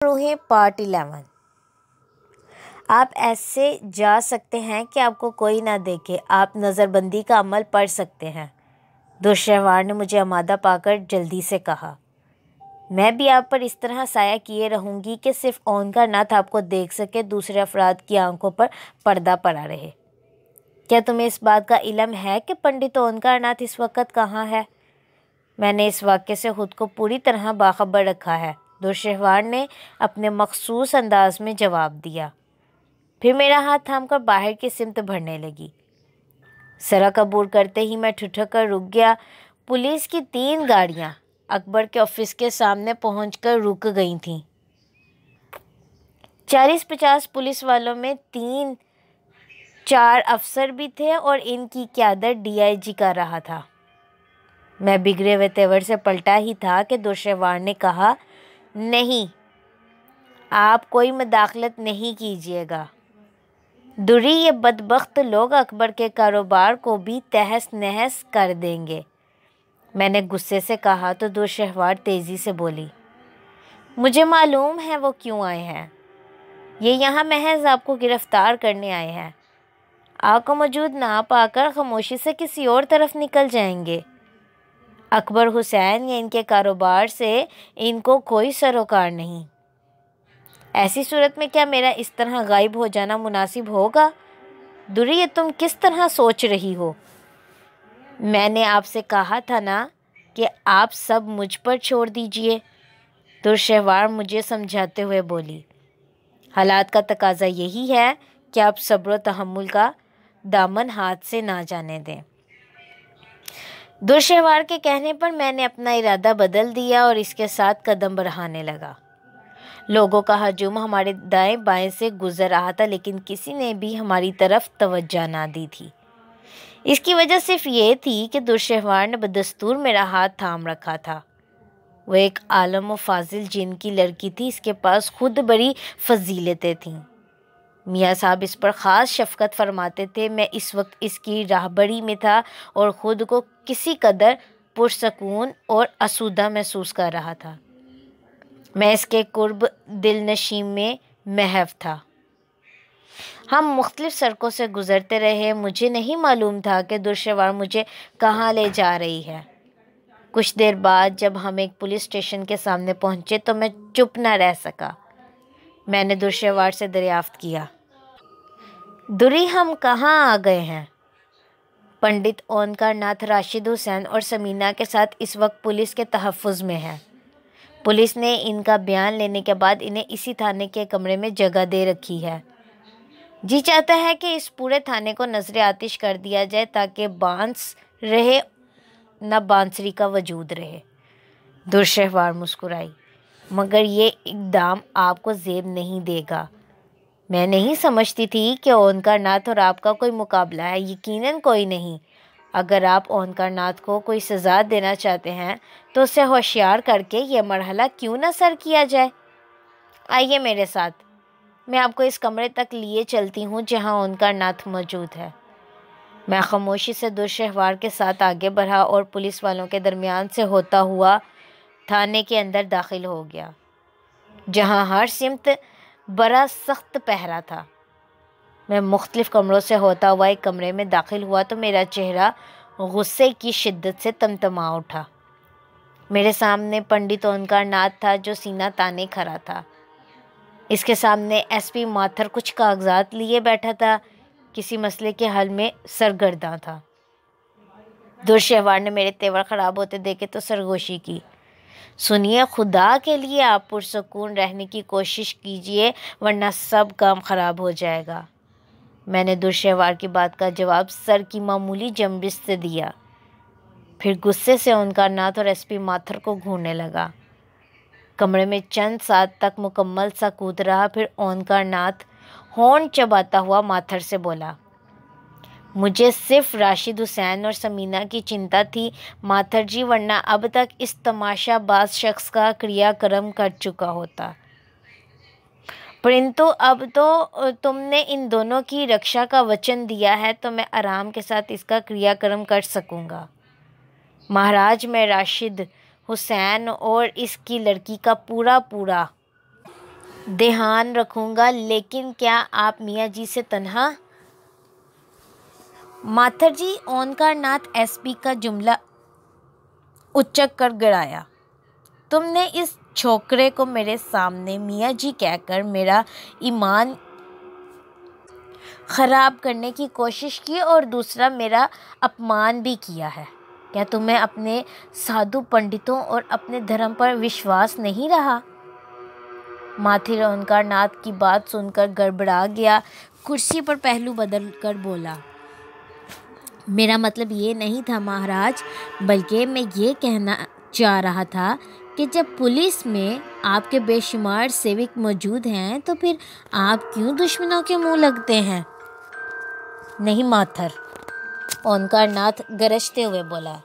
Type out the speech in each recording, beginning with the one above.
روحیں پارٹ 11۔ آپ ایسے جا سکتے ہیں کہ آپ کو کوئی نہ دیکھے۔ آپ نظر بندی کا عمل پڑھ سکتے ہیں۔ دشوار نے مجھے آمادہ پا کر جلدی سے کہا، میں بھی آپ پر اس طرح سایہ کیے رہوں گی کہ صرف اونکار ناتھ آپ کو دیکھ سکے، دوسرے افراد کی آنکھوں پر پردہ پڑا رہے۔ کیا تمہیں اس بات کا علم ہے کہ پنڈت اونکار ناتھ اس وقت کہاں ہے؟ میں نے اس واقعے سے خود کو پوری طرح باخبر رکھا ہے، دشوار نے اپنے مخصوص انداز میں جواب دیا۔ پھر میرا ہاتھ تھام کر باہر کی سمت بڑھنے لگی۔ سڑک عبور کرتے ہی میں ٹھٹک کر رک گیا۔ پولیس کی 3 گاڑیاں اکبر کے آفس کے سامنے پہنچ کر رک گئی تھیں۔ 40-50 پولیس والوں میں 3-4 افسر بھی تھے اور ان کی قیادت DIG کر رہا تھا۔ میں بگڑے ہوئے تیور سے پلٹا ہی تھا کہ دشوار نے کہا، نہیں، آپ کوئی مداخلت نہیں کیجیے گا۔ دوری یہ بدبخت لوگ اکبر کے کاروبار کو بھی تہس نہس کر دیں گے۔ میں نے غصے سے کہا تو دشوار تیزی سے بولی، مجھے معلوم ہے وہ کیوں آئے ہیں۔ یہ یہاں محض آپ کو گرفتار کرنے آئے ہیں۔ آپ کو موجود نہ پا کر خاموشی سے کسی اور طرف نکل جائیں گے۔ اکبر حسین یا ان کے کاروبار سے ان کو کوئی سروکار نہیں۔ ایسی صورت میں کیا میرا اس طرح غائب ہو جانا مناسب ہوگا؟ دوری، یہ تم کس طرح سوچ رہی ہو؟ میں نے آپ سے کہا تھا نا کہ آپ سب مجھ پر چھوڑ دیجئے، دشوار مجھے سمجھاتے ہوئے بولی۔ حالات کا تقاضا یہی ہے کہ آپ صبر و تحمل کا دامن ہاتھ سے نہ جانے دیں۔ دشوار کے کہنے پر میں نے اپنا ارادہ بدل دیا اور اس کے ساتھ قدم بڑھانے لگا۔ لوگوں کا ہجوم ہمارے دائیں بائیں سے گزر رہا تھا، لیکن کسی نے بھی ہماری طرف توجہ نہ دی تھی۔ اس کی وجہ صرف یہ تھی کہ دشوار نے بدستور میرا ہاتھ تھام رکھا تھا۔ وہ ایک عالم و فاضل جن کی لڑکی تھی، اس کے پاس خود بڑی فضیلتیں تھیں۔ میاں صاحب اس پر خاص شفقت فرماتے تھے۔ میں اس وقت اس کی راہبری میں تھا اور خود کو کسی قدر پرسکون اور آسودہ محسوس کر رہا تھا۔ میں اس کے قرب دل نشیں میں محو تھا۔ ہم مختلف سڑکوں سے گزرتے رہے۔ مجھے نہیں معلوم تھا کہ دشوار مجھے کہاں لے جا رہی ہے۔ کچھ دیر بعد جب ہم ایک پولیس اسٹیشن کے سامنے پہنچے تو میں چپ نہ رہ سکا۔ میں نے دشوار سے دریافت کیا، دوری، ہم کہاں آ گئے ہیں؟ پنڈت اونکار ناتھ راشد حسین اور ثمینہ کے ساتھ اس وقت پولیس کے تحفظ میں ہے۔ پولیس نے ان کا بیان لینے کے بعد انہیں اسی تھانے کے کمرے میں جگہ دے رکھی ہے۔ جی چاہتا ہے کہ اس پورے تھانے کو نذر آتش کر دیا جائے تاکہ بانس رہے نہ بانسری کا وجود رہے۔ دشوار مسکرائی، مگر یہ اقدام آپ کو زیب نہیں دے گا۔ میں نہیں سمجھتی تھی کہ اونکار ناتھ اور آپ کا کوئی مقابلہ ہے۔ یقیناً کوئی نہیں۔ اگر آپ اونکار ناتھ کو کوئی سزا دینا چاہتے ہیں تو اسے ہوشیار کر کے یہ مرحلہ کیوں نہ سر کیا جائے؟ آئیے میرے ساتھ، میں آپ کو اس کمرے تک لیے چلتی ہوں جہاں اونکار ناتھ موجود ہے۔ میں خاموشی سے دشوار کے ساتھ آگے بڑھا اور پولیس والوں کے درمیان سے ہوتا ہوا تھانے کے اندر داخل ہو گیا، جہاں ہر سمت بڑا سخت پہرا تھا۔ میں مختلف کمروں سے ہوتا ہوا ایک کمرے میں داخل ہوا تو میرا چہرہ غصے کی شدت سے تمتما اٹھا۔ میرے سامنے پنڈت اونکار ناتھ تھا جو سینہ تانے کھڑا تھا۔ اس کے سامنے SP ماتھر کچھ کاغذات لیے بیٹھا تھا، کسی مسئلے کے حل میں سرگرداں تھا۔ دشوار نے میرے تیور خراب ہوتے دیکھے تو سرگوشی کی، سنیے، خدا کے لیے آپ پرسکون رہنے کی کوشش کیجیے ورنہ سب کام خراب ہو جائے گا۔ میں نے دشوار کی بات کا جواب سر کی معمولی جنبش سے دیا، پھر غصے سے اونکار ناتھ اور SP ماتھر کو گھورنے لگا۔ کمرے میں چند ساتھ تک مکمل سکوت رہا، پھر اونکار ناتھ ہونٹ چباتا ہوا ماتھر سے بولا، مجھے صرف راشد حسین اور ثمینہ کی چنتا تھی ماتھر جی، ورنہ اب تک اس تماشا باز شخص کا کریا کرم کر چکا ہوتا، پرنتو اب تو تم نے ان دونوں کی رکشا کا وچن دیا ہے تو میں آرام کے ساتھ اس کا کریا کرم کر سکوں گا۔ مہاراج، میں راشد حسین اور اس کی لڑکی کا پورا دھیان رکھوں گا، لیکن کیا آپ میاں جی سے تنہا؟ ماتھر جی، اونکار ناتھ ایس پی کا جملہ اچک کر گڑایا۔ تم نے اس چھوکرے کو میرے سامنے میاں جی کہہ کر میرا ایمان خراب کرنے کی کوشش کی اور دوسرا میرا اپمان بھی کیا ہے۔ کیا تمہیں اپنے سادھو پنڈتوں اور اپنے دھرم پر وشواس نہیں رہا؟ ماتھر اونکار ناتھ کی بات سن کر گڑبڑا گیا، کرسی پر پہلو بدل کر بولا، میرا مطلب یہ نہیں تھا مہاراج، بلکہ میں یہ کہنا چاہ رہا تھا کہ جب پولیس میں آپ کے بے شمار سیوک موجود ہیں تو پھر آپ کیوں دشمنوں کے منہ لگتے ہیں؟ نہیں ماتھر، اونکار ناتھ گرجتے ہوئے بولا،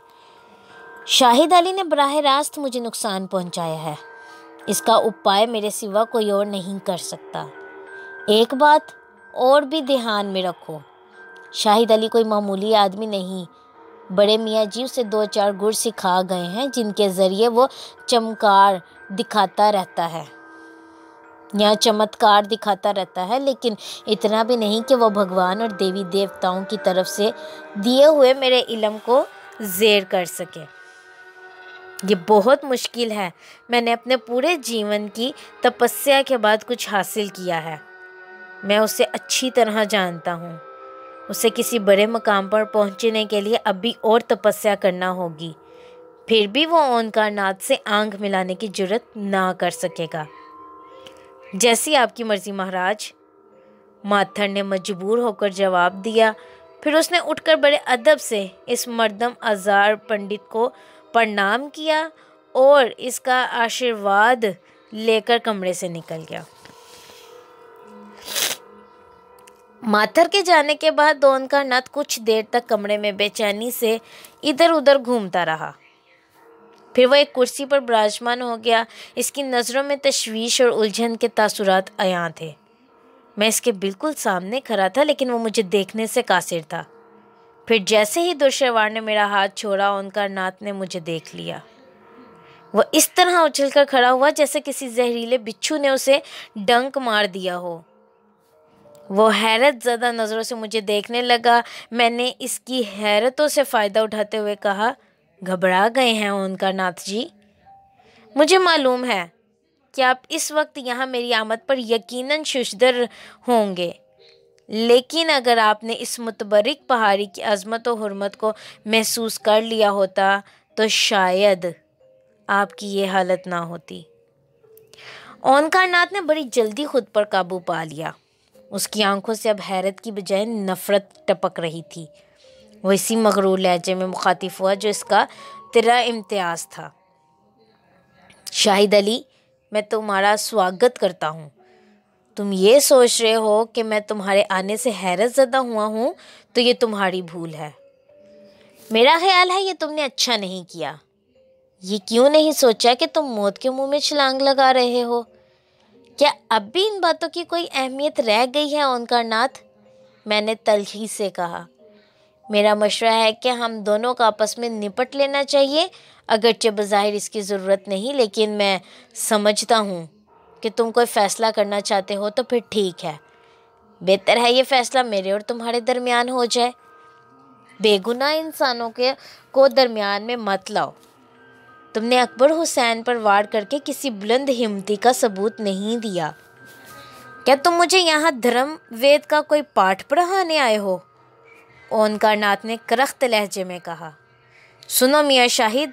شاہد علی نے براہ راست مجھے نقصان پہنچایا ہے، اس کا اپائے میرے سوا کوئی اور نہیں کر سکتا۔ ایک بات اور بھی دھیان میں رکھو، شاہد علی کوئی معمولی آدمی نہیں، بڑے میاں جی اسے 2-4 گر سکھا گئے ہیں جن کے ذریعے وہ چمتکار دکھاتا رہتا ہے، لیکن اتنا بھی نہیں کہ وہ بھگوان اور دیوی دیوتاؤں کی طرف سے دیے ہوئے میرے علم کو زیر کر سکے۔ یہ بہت مشکل ہے، میں نے اپنے پورے جیون کی تپسیا کے بعد کچھ حاصل کیا ہے، میں اسے اچھی طرح جانتا ہوں، اسے کسی بڑے مقام پر پہنچنے کے لیے اب بھی اور تپسیا کرنا ہوگی، پھر بھی وہ اونکار ناتھ سے آنکھ ملانے کی جرت نہ کر سکے گا۔ جیسی آپ کی مرضی مہاراج، ماتھر نے مجبور ہو کر جواب دیا۔ پھر اس نے اٹھ کر بڑے ادب سے اس مردم آزار پنڈت کو پرنام کیا اور اس کا آشیرواد لے کر کمرے سے نکل گیا۔ ماتھر کے جانے کے بعد اونکار ناتھ کچھ دیر تک کمرے میں بے چینی سے ادھر ادھر گھومتا رہا، پھر وہ ایک کرسی پر براجمان ہو گیا۔ اس کی نظروں میں تشویش اور الجھن کے تاثرات عیاں تھے۔ میں اس کے بالکل سامنے کھڑا تھا لیکن وہ مجھے دیکھنے سے قاصر تھا۔ پھر جیسے ہی درشوار نے میرا ہاتھ چھوڑا، اونکار ناتھ نے مجھے دیکھ لیا۔ وہ اس طرح اچھل کر کھڑا ہوا جیسے کسی زہریلے بچھو نے اسے ڈنک مار دیا ہو۔ وہ حیرت زدہ نظروں سے مجھے دیکھنے لگا۔ میں نے اس کی حیرتوں سے فائدہ اٹھاتے ہوئے کہا، گھبرا گئے ہیں اونکار ناتھ جی؟ مجھے معلوم ہے کہ آپ اس وقت یہاں میری آمد پر یقیناً ششدر ہوں گے، لیکن اگر آپ نے اس متبرک پہاڑی کی عظمت و حرمت کو محسوس کر لیا ہوتا تو شاید آپ کی یہ حالت نہ ہوتی۔ اونکار ناتھ نے بڑی جلدی خود پر قابو پا لیا۔ اس کی آنکھوں سے اب حیرت کی بجائے نفرت ٹپک رہی تھی۔ وہ اسی مغرور لہجے میں مخاطب ہوا جو اس کا تیرا امتیاز تھا، شاہد علی، میں تمہارا سواگت کرتا ہوں۔ تم یہ سوچ رہے ہو کہ میں تمہارے آنے سے حیرت زدہ ہوا ہوں تو یہ تمہاری بھول ہے۔ میرا خیال ہے یہ تم نے اچھا نہیں کیا۔ یہ کیوں نہیں سوچا کہ تم موت کے منہ میں چھلانگ لگا رہے ہو؟ کیا اب بھی ان باتوں کی کوئی اہمیت رہ گئی ہے اونکار ناتھ؟ میں نے تلخی سے کہا، میرا مشورہ ہے کہ ہم دونوں کا آپس میں نپٹ لینا چاہیے، اگرچہ بظاہر اس کی ضرورت نہیں، لیکن میں سمجھتا ہوں کہ تم کوئی فیصلہ کرنا چاہتے ہو تو پھر ٹھیک ہے، بہتر ہے یہ فیصلہ میرے اور تمہارے درمیان ہو جائے۔ بے گناہ انسانوں کو درمیان میں مت لاؤ۔ تم نے اکبر حسین پر وار کر کے کسی بلند ہمتی کا ثبوت نہیں دیا۔ کیا تم مجھے یہاں دھرم وید کا کوئی پاٹھ پڑھانے آئے ہو؟ اونکار ناتھ نے کرخت لہجے میں کہا۔ سنو میاں شاہد،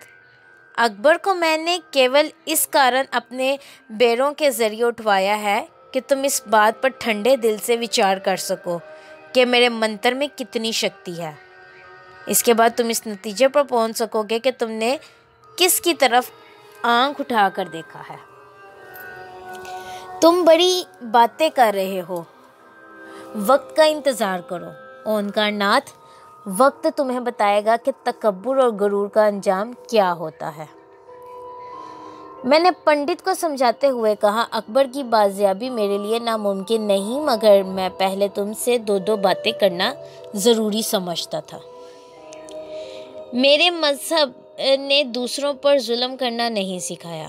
اکبر کو میں نے کیول اس کارن اپنے بیروں کے ذریعے اٹھوایا ہے کہ تم اس بات پر ٹھنڈے دل سے وچار کر سکو کہ میرے منتر میں کتنی شکتی ہے۔ اس کے بعد تم اس نتیجے پر پہنچ سکو گے کہ تم نے کس کی طرف آنکھ اٹھا کر دیکھا ہے۔ تم بڑی باتیں کر رہے ہو، وقت کا انتظار کرو اونکار ناتھ، وقت تمہیں بتائے گا کہ تکبر اور غرور کا انجام کیا ہوتا ہے۔ میں نے پنڈت کو سمجھاتے ہوئے کہا، اکبر کی بازیابی میرے لیے ناممکن نہیں، مگر میں پہلے تم سے 2 باتیں کرنا ضروری سمجھتا تھا۔ میرے مذہب نے دوسروں پر ظلم کرنا نہیں سکھایا۔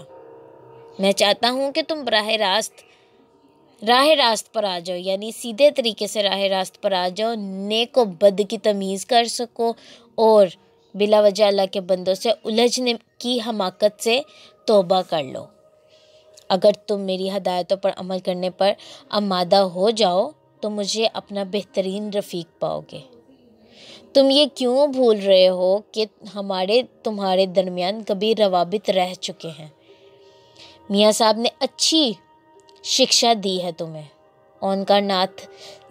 میں چاہتا ہوں کہ تم براہ راست راہ راست پر آ جاؤ، یعنی سیدھے طریقے سے راہ راست پر آ جاؤ، نیک و بد کی تمیز کر سکو اور بلا وجہ اللہ کے بندوں سے الجھنے کی حماقت سے توبہ کر لو۔ اگر تم میری ہدایتوں پر عمل کرنے پر آمادہ ہو جاؤ تو مجھے اپنا بہترین رفیق پاؤ گے۔ تم یہ کیوں بھول رہے ہو کہ تمہارے درمیان کبھی روابط رہ چکے ہیں؟ میاں صاحب نے اچھی شکشا دی ہے تمہیں۔ اونکار ناتھ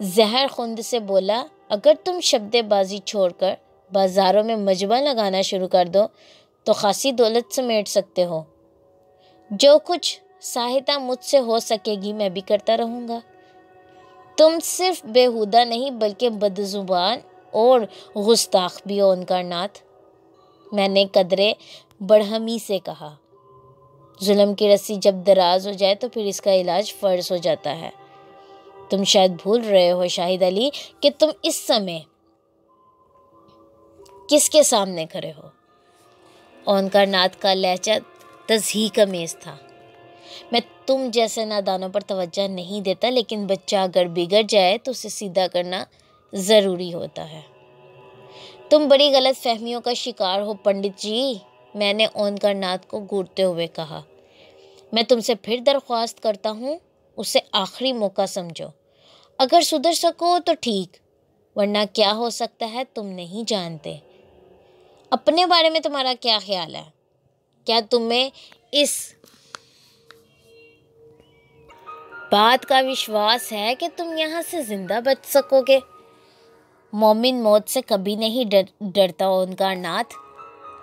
زہر خوند سے بولا، اگر تم شبد بازی چھوڑ کر بازاروں میں مجمع لگانا شروع کر دو تو خاصی دولت سمیٹ سکتے ہو۔ جو کچھ سہایتا مجھ سے ہو سکے گی میں بھی کرتا رہوں گا۔ تم صرف بیہودہ نہیں بلکہ بدزبان اور گستاخ بھی ہو اونکار ناتھ، میں نے قدرے برہمی سے کہا۔ ظلم کی رسی جب دراز ہو جائے تو پھر اس کا علاج فرض ہو جاتا ہے۔ تم شاید بھول رہے ہو شاہد علی کہ تم اس سمے کس کے سامنے کھڑے ہو۔ اونکار ناتھ کا لہجہ تضحیک امیز تھا۔ میں تم جیسے نادانوں پر توجہ نہیں دیتا، لیکن بچہ اگر بگڑ جائے تو اسے سیدھا کرنا ضروری ہوتا ہے۔ تم بڑی غلط فہمیوں کا شکار ہو پنڈت جی، میں نے اونکار ناتھ کو گھورتے ہوئے کہا۔ میں تم سے پھر درخواست کرتا ہوں، اسے آخری موقع سمجھو۔ اگر سدھر سکو تو ٹھیک، ورنہ کیا ہو سکتا ہے تم نہیں جانتے۔ اپنے بارے میں تمہارا کیا خیال ہے؟ کیا تمہیں اس بات کا وشواس ہے کہ تم یہاں سے زندہ بچ سکو گے؟ مومن موت سے کبھی نہیں ڈرتا اونکار ناتھ،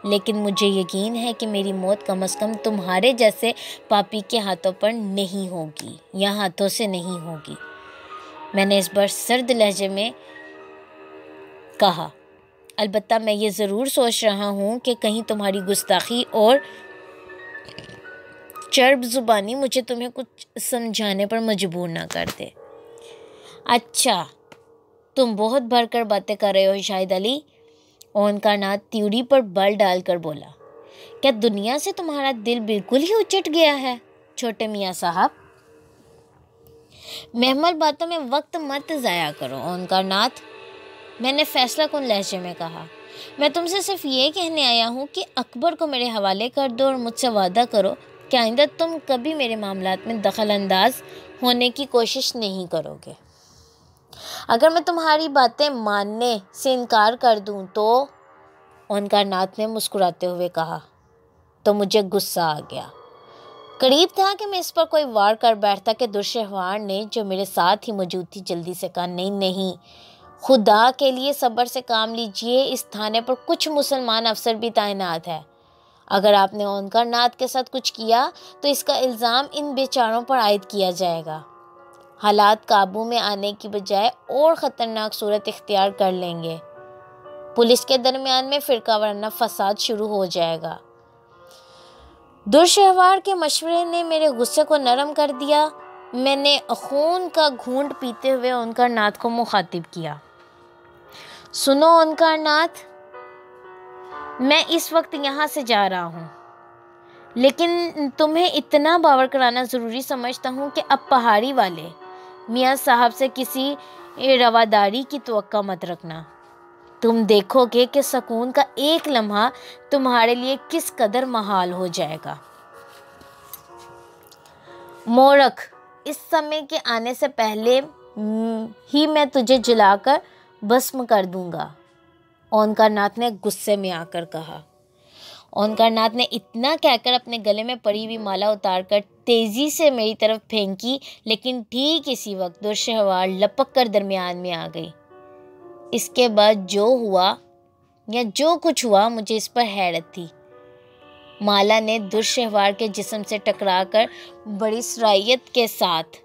لیکن مجھے یقین ہے کہ میری موت کم از کم تمہارے جیسے پاپی کے ہاتھوں پر نہیں ہوگی یا ہاتھوں سے نہیں ہوگی، میں نے اس بار سرد لہجے میں کہا۔ البتہ میں یہ ضرور سوچ رہا ہوں کہ کہیں تمہاری گستاخی اور چرب زبانی مجھے تمہیں کچھ سمجھانے پر مجبور نہ کر دے۔ اچھا، تم بہت بھر کر باتیں کر رہے ہو شاہد علی، اونکار ناتھ تیوری پر بل ڈال کر بولا۔ کیا دنیا سے تمہارا دل بالکل ہی اچٹ گیا ہے چھوٹے میاں صاحب؟ محمل باتوں میں وقت مت ضائع کرو اونکار ناتھ، میں نے فیصلہ کن لہجے میں کہا۔ میں تم سے صرف یہ کہنے آیا ہوں کہ اکبر کو میرے حوالے کر دو اور مجھ سے وعدہ کرو کہ آئندہ تم کبھی میرے معاملات میں دخل انداز ہونے کی کوشش نہیں کرو گے۔ اگر میں تمہاری باتیں ماننے سے انکار کر دوں تو، اونکار ناتھ نے مسکراتے ہوئے کہا، تو مجھے غصہ آ گیا۔ قریب تھا کہ میں اس پر کوئی وار کر بیٹھتا کہ دشہوار نے جو میرے ساتھ ہی موجود تھی جلدی سے کہا، نہیں، خدا کے لیے صبر سے کام لیجئے، اس تھانے پر کچھ مسلمان افسر بھی تعینات ہے۔ اگر آپ نے اونکار ناتھ کے ساتھ کچھ کیا تو اس کا الزام ان بیچاروں پر عائد کیا جائے گا۔ حالات قابو میں آنے کی بجائے اور خطرناک صورت اختیار کر لیں گے۔ پولیس کے درمیان میں فرقہ وارانہ فساد شروع ہو جائے گا۔ دشہوار کے مشورے نے میرے غصے کو نرم کر دیا۔ میں نے خون کا گھونٹ پیتے ہوئے اونکار ناتھ کو مخاطب کیا۔ سنو اونکار ناتھ، میں اس وقت یہاں سے جا رہا ہوں، لیکن تمہیں اتنا باور کرانا ضروری سمجھتا ہوں کہ اب پہاڑی والے میاں صاحب سے کسی رواداری کی توقع مت رکھنا۔ تم دیکھو گے کہ سکون کا ایک لمحہ تمہارے لیے کس قدر محال ہو جائے گا۔ مورخ، اس سمے کے آنے سے پہلے ہی میں تجھے جلا کر بھسم کر دوں گا، اونکار ناتھ نے غصے میں آ کر کہا۔ اونکار ناتھ نے اتنا کہہ کر اپنے گلے میں پڑی ہوئی مالا اتار کر تیزی سے میری طرف پھینکی، لیکن ٹھیک اسی وقت دشہوار لپک کر درمیان میں آ گئی۔ اس کے بعد جو ہوا یا جو کچھ ہوا مجھے اس پر حیرت تھی۔ مالا نے دشہوار کے جسم سے ٹکرا کر بڑی سرعت کے ساتھ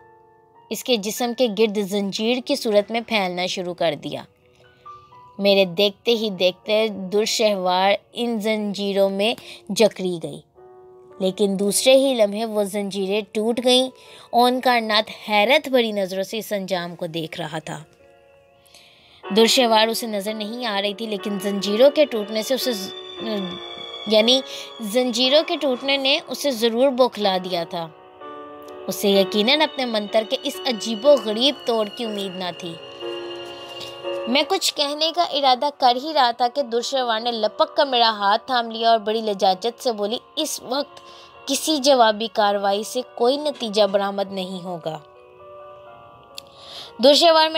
اس کے جسم کے گرد زنجیر کی صورت میں پھیلنا شروع کر دیا۔ میرے دیکھتے ہی دیکھتے دشہوار ان زنجیروں میں جکڑی گئی، لیکن دوسرے ہی لمحے وہ زنجیریں ٹوٹ گئیں۔ اونکار ناتھ حیرت بھری نظروں سے اس انجام کو دیکھ رہا تھا۔ دشہوار اسے نظر نہیں آ رہی تھی، لیکن زنجیروں کے ٹوٹنے نے اسے ضرور بوکھلا دیا تھا۔ اسے یقیناً اپنے منتر کے اس عجیب و غریب توڑ کی امید نہ تھی۔ میں کچھ کہنے کا ارادہ کر ہی رہا تھا کہ درشہوار نے لپک کر میرا ہاتھ تھام لیا اور بڑی لجاجت سے بولی، اس وقت کسی جوابی کارروائی سے کوئی نتیجہ برآمد نہیں ہوگا۔ درشہوار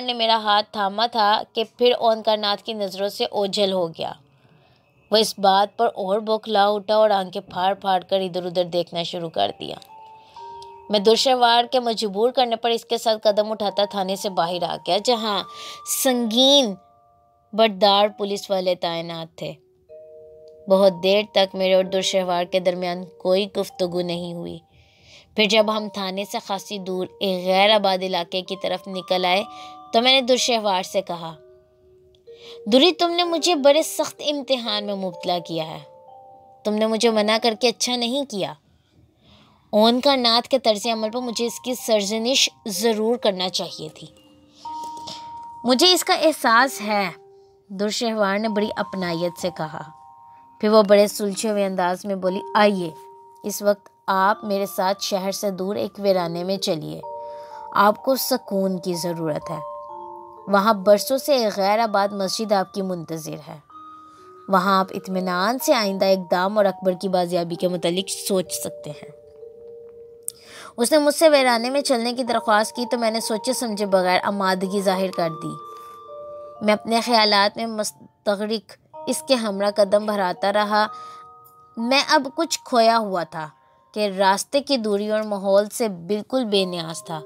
نے میرا ہاتھ تھاما تھا کہ پھر اونکارناتھ کی نظروں سے اوجھل ہو گیا۔ وہ اس بات پر اور بوکھلا اٹھا اور آنکھیں پھاڑ پھاڑ کر ادھر ادھر دیکھنا شروع کر دیا۔ میں درشہوار کے مجبور کرنے پر اس کے ساتھ قدم اٹھاتا تھانے سے باہر آ گیا، جہاں سنگین بردار پولیس والے تعینات تھے۔ بہت دیر تک میرے اور درشہوار کے درمیان کوئی گفتگو نہیں ہوئی۔ پھر جب ہم تھانے سے خاصی دور ایک غیر آباد علاقے کی طرف نکل آئے تو میں نے درشہوار سے کہا، دوری، تم نے مجھے بڑے سخت امتحان میں مبتلا کیا ہے۔ تم نے مجھے منع کر کے اچھا نہیں کیا۔ اونکارناتھ کے طرز عمل پر مجھے اس کی سرزنش ضرور کرنا چاہیے تھی۔ مجھے اس کا احساس ہے، درشہوار نے بڑی اپنائیت سے کہا۔ پھر وہ بڑے سلجھے ہوئے انداز میں بولی، آئیے، اس وقت آپ میرے ساتھ شہر سے دور ایک ویرانے میں چلیے۔ آپ کو سکون کی ضرورت ہے۔ وہاں برسوں سے ایک غیر آباد مسجد آپ کی منتظر ہے۔ وہاں آپ اطمینان سے آئندہ اقدام اور اکبر کی بازیابی کے متعلق سوچ سکتے ہیں۔ اس نے مجھ سے ویرانے میں چلنے کی درخواست کی تو میں نے سوچے سمجھے بغیر آمادگی ظاہر کر دی۔ میں اپنے خیالات میں مستغرق اس کے ہمراہ قدم بڑھاتا رہا۔ میں اب کچھ کھویا ہوا تھا کہ راستے کی دوری اور ماحول سے بالکل بے نیاز تھا۔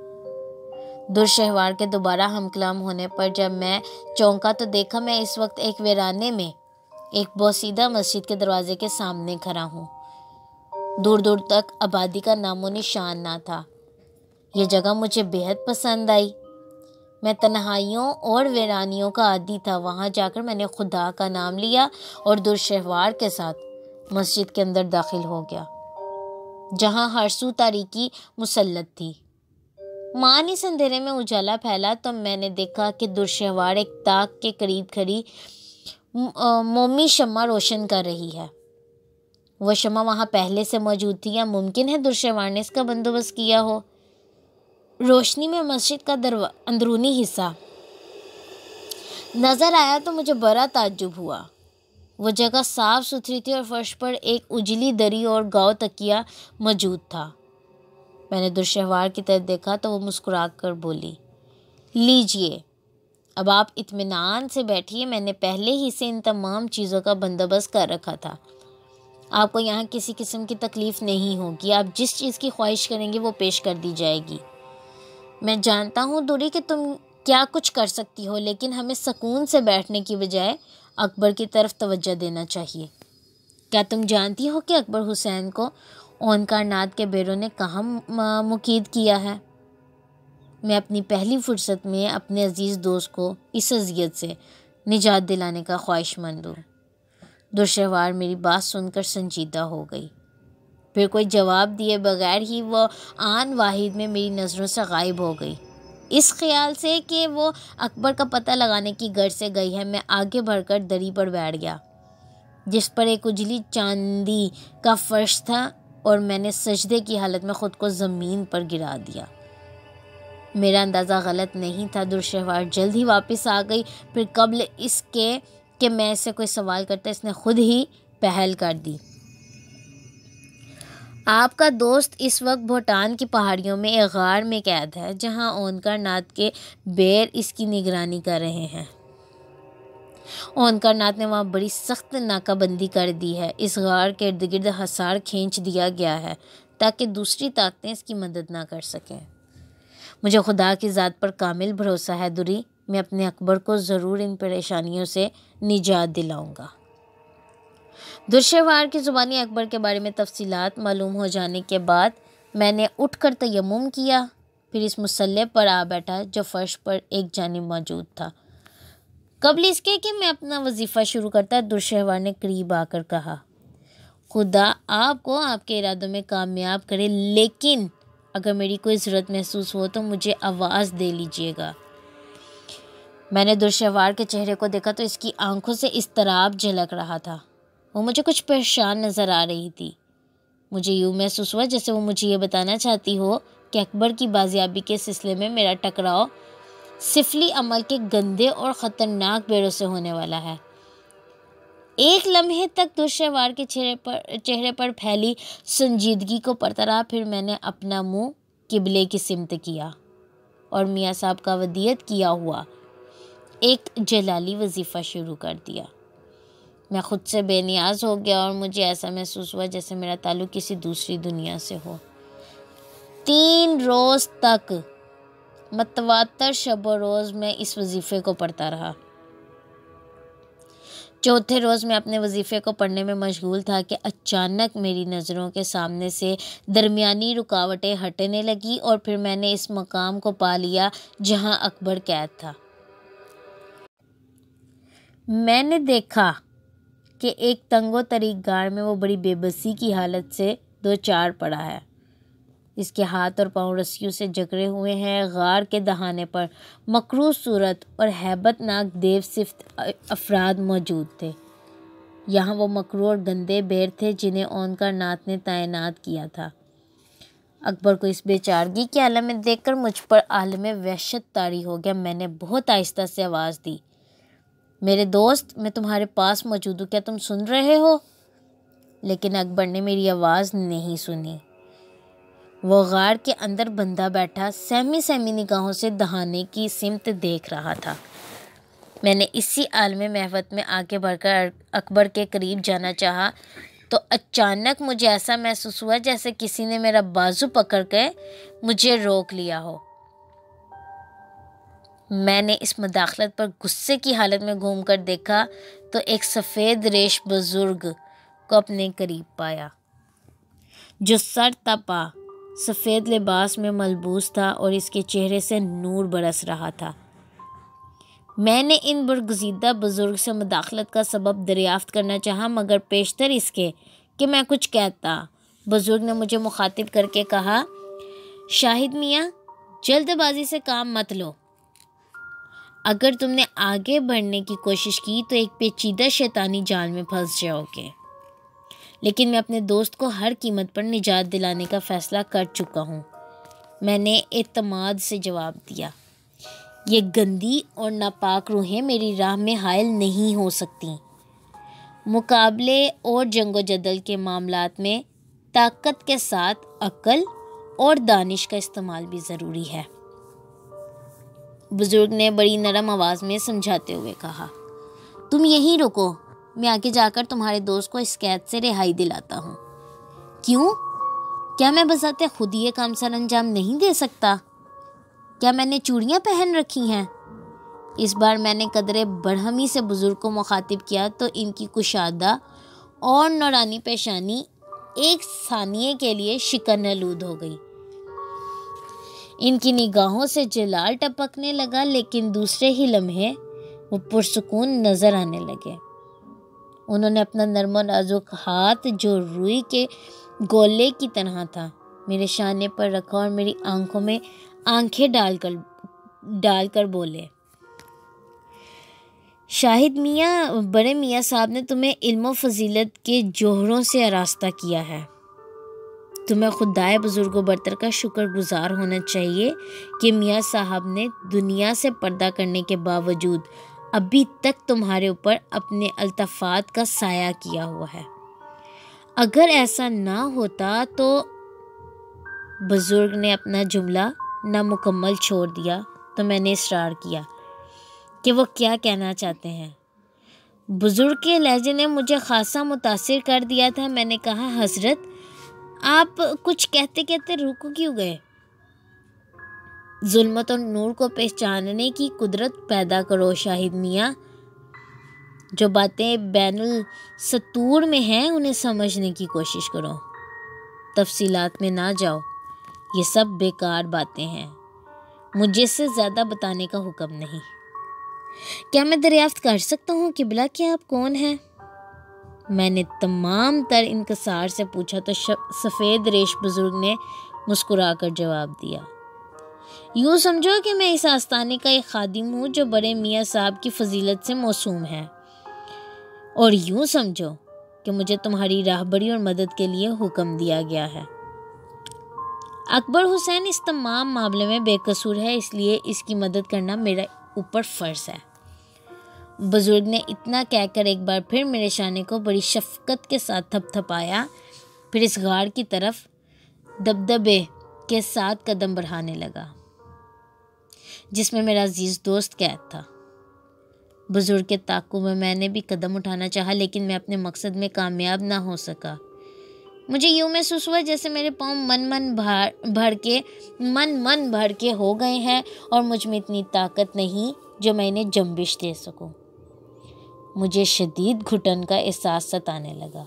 درشہوار کے دوبارہ ہم کلام ہونے پر جب میں چونکا تو دیکھا میں اس وقت ایک ویرانے میں ایک بوسیدہ مسجد کے دروازے کے سامنے کھڑا ہوں۔ دور دور تک آبادی کا نام و نشان نہ تھا۔ یہ جگہ مجھے بے حد پسند آئی۔ میں تنہائیوں اور ویرانیوں کا عادی تھا۔ وہاں جا کر میں نے خدا کا نام لیا اور درشہوار کے ساتھ مسجد کے اندر داخل ہو گیا، جہاں ہر سو تاریکی مسلط تھی۔ مان اس اندھیرے میں اجالا پھیلا تو میں نے دیکھا کہ درشہوار ایک طاق کے قریب کھڑی مومی شمع روشن کر رہی ہے۔ وہ شمع وہاں پہلے سے موجود تھی یا ممکن ہے درشہوار نے اس کا بندوبست کیا ہو۔ روشنی میں مسجد کا اندرونی حصہ نظر آیا تو مجھے بڑا تعجب ہوا۔ وہ جگہ صاف ستھری تھی اور فرش پر ایک اجلی دری اور گاؤ تکیہ موجود تھا۔ میں نے درشہوار کی طرف دیکھا تو وہ مسکرا کر بولی، لیجئے، اب آپ اطمینان سے بیٹھیے، میں نے پہلے ہی سے ان تمام چیزوں کا بندوبست کر رکھا تھا۔ آپ کو یہاں کسی قسم کی تکلیف نہیں ہوگی۔ آپ جس چیز کی خواہش کریں گے وہ پیش کر دی جائے گی۔ میں جانتا ہوں دوری کہ تم کیا کچھ کر سکتی ہو، لیکن ہمیں سکون سے بیٹھنے کی بجائے اکبر کی طرف توجہ دینا چاہیے۔ کیا تم جانتی ہو کہ اکبر حسین کو اونکارناتھ کے بیروں نے کہاں مقید کیا ہے؟ میں اپنی پہلی فرصت میں اپنے عزیز دوست کو اس اذیت سے نجات دلانے کا خواہش مند ہوں۔ درشہوار میری بات سن کر سنجیدہ ہو گئی۔ پھر کوئی جواب دیے بغیر ہی وہ آن واحد میں میری نظروں سے غائب ہو گئی۔ اس خیال سے کہ وہ اکبر کا پتہ لگانے کی غرض سے گئی ہے، میں آگے بڑھ کر دری پر بیٹھ گیا جس پر ایک اجلی چاندی کا فرش تھا، اور میں نے سجدے کی حالت میں خود کو زمین پر گرا دیا۔ میرا اندازہ غلط نہیں تھا۔ درشہوار جلد ہی واپس آ گئی۔ پھر قبل اس کے کہ میں اس سے کوئی سوال کرتا اس نے خود ہی پہل کر دی۔ آپ کا دوست اس وقت بھوٹان کی پہاڑیوں میں ایک غار میں قید ہے، جہاں اونکارناتھ کے بیر اس کی نگرانی کر رہے ہیں۔ اونکارناتھ نے وہاں بڑی سخت ناکہ بندی کر دی ہے۔ اس غار کے ارد گرد حصار کھینچ دیا گیا ہے تاکہ دوسری طاقتیں اس کی مدد نہ کر سکیں۔ مجھے خدا کی ذات پر کامل بھروسہ ہے دوری، میں اپنے اکبر کو ضرور ان پریشانیوں سے نجات دلاؤں گا۔ درشہوار کی زبانی اکبر کے بارے میں تفصیلات معلوم ہو جانے کے بعد میں نے اٹھ کر تیمم کیا، پھر اس مسلح پر آ بیٹھا جو فرش پر ایک جانب موجود تھا۔ قبل اس کے کہ میں اپنا وظیفہ شروع کرتا، درشہوار نے قریب آ کر کہا، خدا آپ کو آپ کے ارادوں میں کامیاب کرے، لیکن اگر میری کوئی ضرورت محسوس ہو تو مجھے آواز دے لیجیے گا۔ میں نے درشہوار کے چہرے کو دیکھا تو اس کی آنکھوں سے اضطراب جھلک رہا تھا۔ وہ مجھے کچھ پریشان نظر آ رہی تھی۔ مجھے یوں محسوس ہوا جیسے وہ مجھے یہ بتانا چاہتی ہو کہ اکبر کی بازیابی کے سلسلے میں میرا ٹکراؤ سفلی عمل کے گندے اور خطرناک بیڑوں سے ہونے والا ہے۔ ایک لمحے تک دشوار کے چہرے پر پھیلی سنجیدگی کو پڑھتا رہا، پھر میں نے اپنا منہ قبلے کی سمت کیا اور میاں صاحب کا ودیعت کیا ہوا ایک جلالی وظیفہ شروع کر دیا۔ میں خود سے بے نیاز ہو گیا اور مجھے ایسا محسوس ہوا جیسے میرا تعلق کسی دوسری دنیا سے ہو۔ 3 روز تک متواتر شب و روز میں اس وظیفے کو پڑھتا رہا۔ چوتھے روز میں اپنے وظیفے کو پڑھنے میں مشغول تھا کہ اچانک میری نظروں کے سامنے سے درمیانی رکاوٹیں ہٹنے لگی اور پھر میں نے اس مقام کو پا لیا جہاں اکبر قید تھا۔ میں نے دیکھا کہ ایک تنگ و تریک غار میں وہ بڑی بے بسی کی حالت سے 2 چار پڑا ہے۔ اس کے ہاتھ اور پاؤں رسیوں سے جکڑے ہوئے ہیں۔ غار کے دہانے پر مکروہ صورت اور ہیبت ناک دیو صفت افراد موجود تھے۔ یہاں وہ مکروہ اور گندے بیر تھے جنہیں اونکار ناتھ نے تعینات کیا تھا۔ اکبر کو اس بے چارگی کے عالم میں دیکھ کر مجھ پر عالم وحشت طاری ہو گیا۔ میں نے بہت آہستہ سے آواز دی، میرے دوست، میں تمہارے پاس موجود ہوں، کیا تم سن رہے ہو؟ لیکن اکبر نے میری آواز نہیں سنی۔ وہ غار کے اندر بندہ بیٹھا سہمی نگاہوں سے دہانے کی سمت دیکھ رہا تھا۔ میں نے اسی عالم محوت میں آگے بڑھ کر اکبر کے قریب جانا چاہا تو اچانک مجھے ایسا محسوس ہوا جیسے کسی نے میرا بازو پکڑ کے مجھے روک لیا ہو۔ میں نے اس مداخلت پر غصے کی حالت میں گھوم کر دیکھا تو ایک سفید ریش بزرگ کو اپنے قریب پایا جو سر تا پا سفید لباس میں ملبوس تھا اور اس کے چہرے سے نور برس رہا تھا۔ میں نے ان برگزیدہ بزرگ سے مداخلت کا سبب دریافت کرنا چاہا، مگر پیشتر اس کے کہ میں کچھ کہتا، بزرگ نے مجھے مخاطب کر کے کہا، شاہد میاں، جلد بازی سے کام مت لو۔ اگر تم نے آگے بڑھنے کی کوشش کی تو ایک پیچیدہ شیطانی جال میں پھنس جاؤ گے، لیکن میں اپنے دوست کو ہر قیمت پر نجات دلانے کا فیصلہ کر چکا ہوں۔ میں نے اعتماد سے جواب دیا، یہ گندی اور ناپاک روحیں میری راہ میں حائل نہیں ہو سکتی۔ مقابلے اور جنگ و جدل کے معاملات میں طاقت کے ساتھ عقل اور دانش کا استعمال بھی ضروری ہے۔ بزرگ نے بڑی نرم آواز میں سمجھاتے ہوئے کہا، تم یہیں رکو، میں آگے جا کر تمہارے دوست کو اس قید سے رہائی دلاتا ہوں۔ کیوں؟ کیا میں بذات خود یہ کام سر انجام نہیں دے سکتا؟ کیا میں نے چوڑیاں پہن رکھی ہیں؟ اس بار میں نے قدرے برہمی سے بزرگ کو مخاطب کیا تو ان کی کشادہ اور نورانی پیشانی ایک ثانیے کے لیے شکن آلود ہو گئی۔ ان کی نگاہوں سے جلال ٹپکنے لگا، لیکن دوسرے ہی لمحے وہ پرسکون نظر آنے لگے۔ انہوں نے اپنا نرم و نازک ہاتھ جو روئی کے گولے کی طرح تھا میرے شانے پر رکھا اور میری آنکھوں میں آنکھیں ڈال کر بولے، شاہد میاں، بڑے میاں صاحب نے تمہیں علم و فضیلت کے جوہروں سے آراستہ کیا ہے۔ تمہیں خدائے بزرگ و برتر کا شکر گزار ہونا چاہیے کہ میاں صاحب نے دنیا سے پردہ کرنے کے باوجود ابھی تک تمہارے اوپر اپنے الطافات کا سایہ کیا ہوا ہے۔ اگر ایسا نہ ہوتا تو بزرگ نے اپنا جملہ نامکمل چھوڑ دیا تو میں نے اصرار کیا کہ وہ کیا کہنا چاہتے ہیں۔ بزرگ کے لہجے نے مجھے خاصا متاثر کر دیا تھا۔ میں نے کہا، حضرت، آپ کچھ کہتے کہتے رک کیوں گئے؟ ظلمت اور نور کو پہچاننے کی قدرت پیدا کرو شاہد میاں۔ جو باتیں بین السطور میں ہیں انہیں سمجھنے کی کوشش کرو، تفصیلات میں نہ جاؤ، یہ سب بیکار باتیں ہیں، مجھے سے زیادہ بتانے کا حکم نہیں۔ کیا میں دریافت کر سکتا ہوں قبلہ کہ آپ کون ہیں؟ میں نے تمام تر انکسار سے پوچھا تو سفید ریش بزرگ نے مسکرا کر جواب دیا، یوں سمجھو کہ میں اس آستانے کا ایک خادم ہوں جو بڑے میاں صاحب کی فضیلت سے موسوم ہے، اور یوں سمجھو کہ مجھے تمہاری راہبری اور مدد کے لیے حکم دیا گیا ہے۔ اکبر حسین اس تمام معاملے میں بے قصور ہے، اس لیے اس کی مدد کرنا میرے اوپر فرض ہے۔ بزرگ نے اتنا کہہ کر ایک بار پھر میرے شانے کو بڑی شفقت کے ساتھ تھپ تھپایا، پھر اس غار کی طرف دبدبے کے ساتھ قدم بڑھانے لگا جس میں میرا عزیز دوست قید تھا۔ بزرگ کے تعاقب میں نے بھی قدم اٹھانا چاہا، لیکن میں اپنے مقصد میں کامیاب نہ ہو سکا۔ مجھے یوں محسوس ہوا جیسے میرے پاؤں من بھر کے ہو گئے ہیں اور مجھ میں اتنی طاقت نہیں جو میں انہیں جنبش دے سکوں۔ مجھے شدید گھٹن کا احساس ستانے لگا۔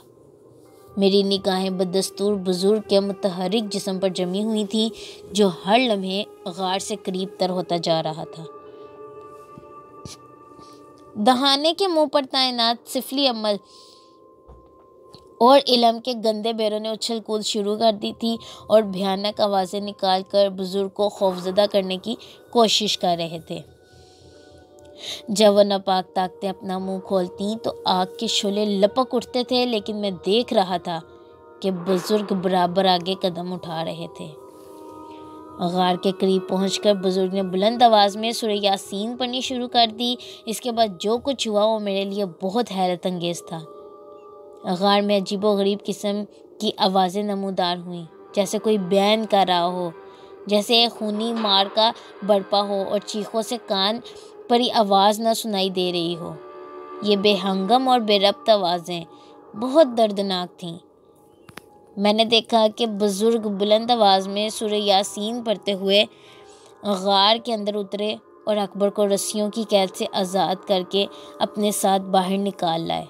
میری نگاہیں بدستور بزرگ کے متحرک جسم پر جمی ہوئی تھیں جو ہر لمحے غار سے قریب تر ہوتا جا رہا تھا۔ دہانے کے منہ پر تعینات سفلی عمل اور علم کے گندے بیروں نے اچھل کود شروع کر دی تھی اور بھیانک آوازیں نکال کر بزرگ کو خوفزدہ کرنے کی کوشش کر رہے تھے۔ جب وہ ناپاک طاقتیں اپنا منہ کھولتیں تو آگ کے شعلے لپک اٹھتے تھے، لیکن میں دیکھ رہا تھا کہ بزرگ برابر آگے قدم اٹھا رہے تھے۔ غار کے قریب پہنچ کر بزرگ نے بلند آواز میں سورہ یاسین پڑھنی شروع کر دی۔ اس کے بعد جو کچھ ہوا وہ میرے لیے بہت حیرت انگیز تھا۔ غار میں عجیب و غریب قسم کی آوازیں نمودار ہوئیں، جیسے کوئی بیان کر رہا ہو، جیسے ایک خونی معرکہ برپا ہو اور چیخوں سے کان پری آواز نہ سنائی دے رہی ہو۔ یہ بے ہنگم اور بے ربط آوازیں بہت دردناک تھیں۔ میں نے دیکھا کہ بزرگ بلند آواز میں سورہ یاسین پڑھتے ہوئے غار کے اندر اترے اور اکبر کو رسیوں کی قید سے آزاد کر کے اپنے ساتھ باہر نکال لائے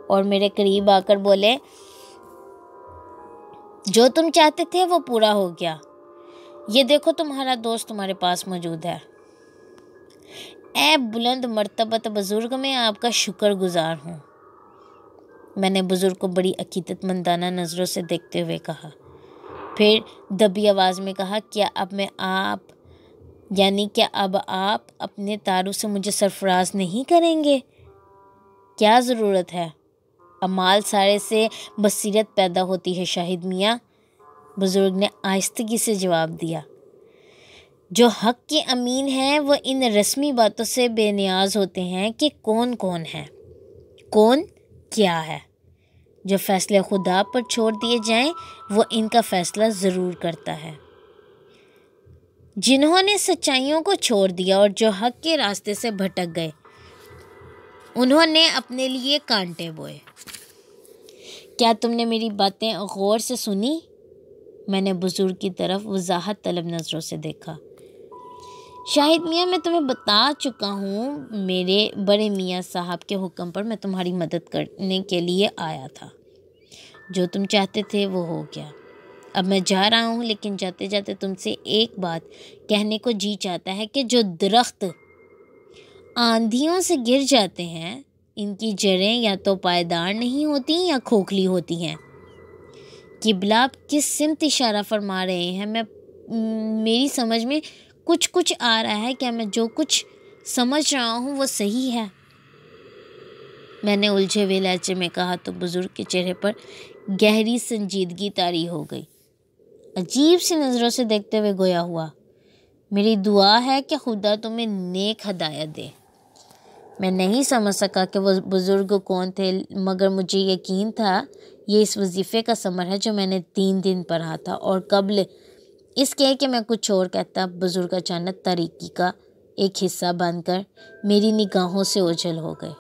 اور میرے قریب آ کر بولے، جو تم چاہتے تھے وہ پورا ہو گیا، یہ دیکھو تمہارا دوست تمہارے پاس موجود ہے۔ اے بلند مرتبت بزرگ، میں آپ کا شکر گزار ہوں۔ میں نے بزرگ کو بڑی عقیدت مندانہ نظروں سے دیکھتے ہوئے کہا، پھر دبی آواز میں کہا، کیا اب آپ اپنے تاروں سے مجھے سرفراز نہیں کریں گے؟ کیا ضرورت ہے؟ اعمال سارے سے بصیرت پیدا ہوتی ہے شاہد میاں، بزرگ نے آہستگی سے جواب دیا۔ جو حق کے امین ہیں وہ ان رسمی باتوں سے بے نیاز ہوتے ہیں کہ کون ہے، کون کیا ہے۔ جو فیصلے خدا پر چھوڑ دیے جائیں وہ ان کا فیصلہ ضرور کرتا ہے۔ جنہوں نے سچائیوں کو چھوڑ دیا اور جو حق کے راستے سے بھٹک گئے، انہوں نے اپنے لیے کانٹے بوئے۔ کیا تم نے میری باتیں غور سے سنی؟ میں نے بزرگ کی طرف وضاحت طلب نظروں سے دیکھا۔ شاہد میاں، میں تمہیں بتا چکا ہوں، میرے بڑے میاں صاحب کے حکم پر میں تمہاری مدد کرنے کے لیے آیا تھا۔ جو تم چاہتے تھے وہ ہو گیا۔ اب میں جا رہا ہوں، لیکن جاتے جاتے تم سے ایک بات کہنے کو جی چاہتا ہے کہ جو درخت آندھیوں سے گر جاتے ہیں، ان کی جڑیں یا تو پائیدار نہیں ہوتی یا کھوکھلی ہوتی ہیں۔ قبلہ آپ کس سمت اشارہ فرما رہے ہیں؟ میری سمجھ میں کچھ آ رہا ہے، کیا میں جو کچھ سمجھ رہا ہوں وہ صحیح ہے؟ میں نے الجھے ہوئے لہجے میں کہا تو بزرگ کے چہرے پر گہری سنجیدگی طاری ہو گئی۔ عجیب سی نظروں سے دیکھتے ہوئے گویا ہوا، میری دعا ہے کہ خدا تمہیں نیک ہدایت دے۔ میں نہیں سمجھ سکا کہ وہ بزرگ کون تھے، مگر مجھے یقین تھا یہ اس وظیفے کا ثمر ہے جو میں نے 3 دن پڑھا تھا، اور قبل اس کے کہ میں کچھ اور کہتا، بزرگ اچانک تاریکی کا ایک حصہ بن کر میری نگاہوں سے اوجھل ہو گئے۔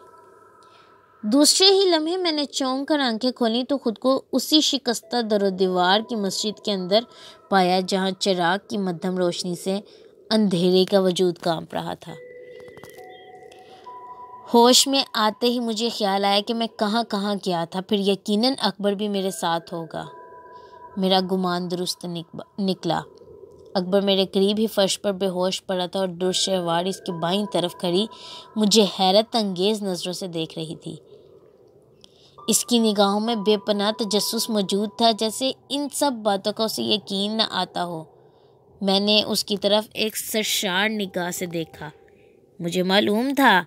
دوسرے ہی لمحے میں نے چونک کر آنکھیں کھولیں تو خود کو اسی شکستہ در و دیوار کی مسجد کے اندر پایا جہاں چراغ کی مدھم روشنی سے اندھیرے کا وجود کانپ رہا تھا۔ ہوش میں آتے ہی مجھے خیال آیا کہ میں کہاں گیا تھا، پھر یقیناً اکبر بھی میرے ساتھ ہوگا۔ میرا گمان درست نکلا۔ اکبر میرے قریب ہی فرش پر بے ہوش پڑا تھا اور درشہوار اس کے بائیں طرف کھڑی مجھے حیرت انگیز نظروں سے دیکھ رہی تھی۔ اس کی نگاہوں میں بے پناہ تجسس موجود تھا، جیسے ان سب باتوں کا اسے یقین نہ آتا ہو۔ میں نے اس کی طرف ایک سرشار نگاہ سے دیکھا۔ مجھے معلوم تھا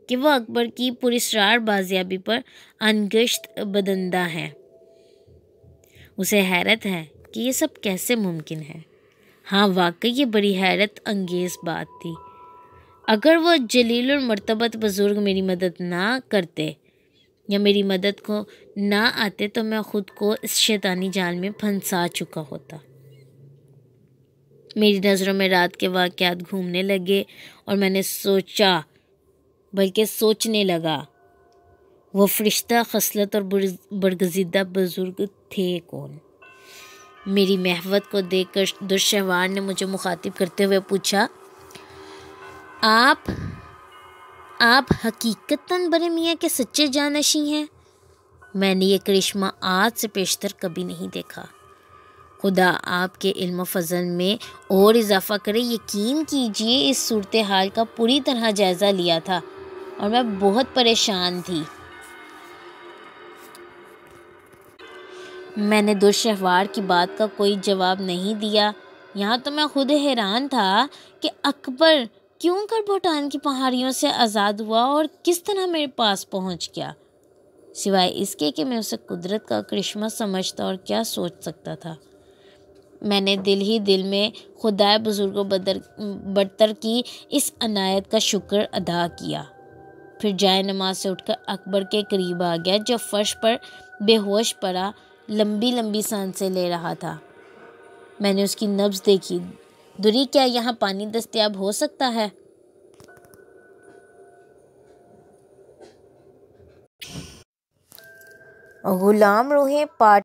کہ وہ اکبر کی پراسرار بازیابی پر انگشت بدندہ ہے۔ اسے حیرت ہے کہ یہ سب کیسے ممکن ہے۔ ہاں واقعی یہ بڑی حیرت انگیز بات تھی۔ اگر وہ جلیل المرتبت بزرگ میری مدد نہ کرتے یا میری مدد کو نہ آتے تو میں خود کو اس شیطانی جال میں پھنسا چکا ہوتا۔ میری نظروں میں رات کے واقعات گھومنے لگے اور میں نے سوچنے لگا وہ فرشتہ خصلت اور برگزیدہ بزرگ تھے کون؟ میری محوت کو دیکھ کر دشوار نے مجھے مخاطب کرتے ہوئے پوچھا، آپ حقیقتاً بڑے میاں کے سچے جانشین ہیں؟ میں نے یہ کرشمہ آج سے پیشتر کبھی نہیں دیکھا۔ خدا آپ کے علم و فضل میں اور اضافہ کرے۔ یقین کیجیے اس صورتحال کا پوری طرح جائزہ لیا تھا اور میں بہت پریشان تھی۔ میں نے دشوار کی بات کا کوئی جواب نہیں دیا۔ یہاں تو میں خود حیران تھا کہ اکبر کیوں کر بھوٹان کی پہاڑیوں سے آزاد ہوا اور کس طرح میرے پاس پہنچ گیا، سوائے اس کے کہ میں اسے قدرت کا کرشمہ سمجھتا اور کیا سوچ سکتا تھا۔ میں نے دل ہی دل میں خدائے بزرگ و برتر کی اس عنایت کا شکر ادا کیا۔ پھر جائے نماز سے اٹھ کر اکبر کے قریب آ گیا جو فرش پر بے ہوش پڑا لمبی لمبی سانسیں لے رہا تھا۔ میں نے اس کی نبض دیکھی۔ دوری، کیا یہاں پانی دستیاب ہو سکتا ہے؟ غلام روحیں پارٹ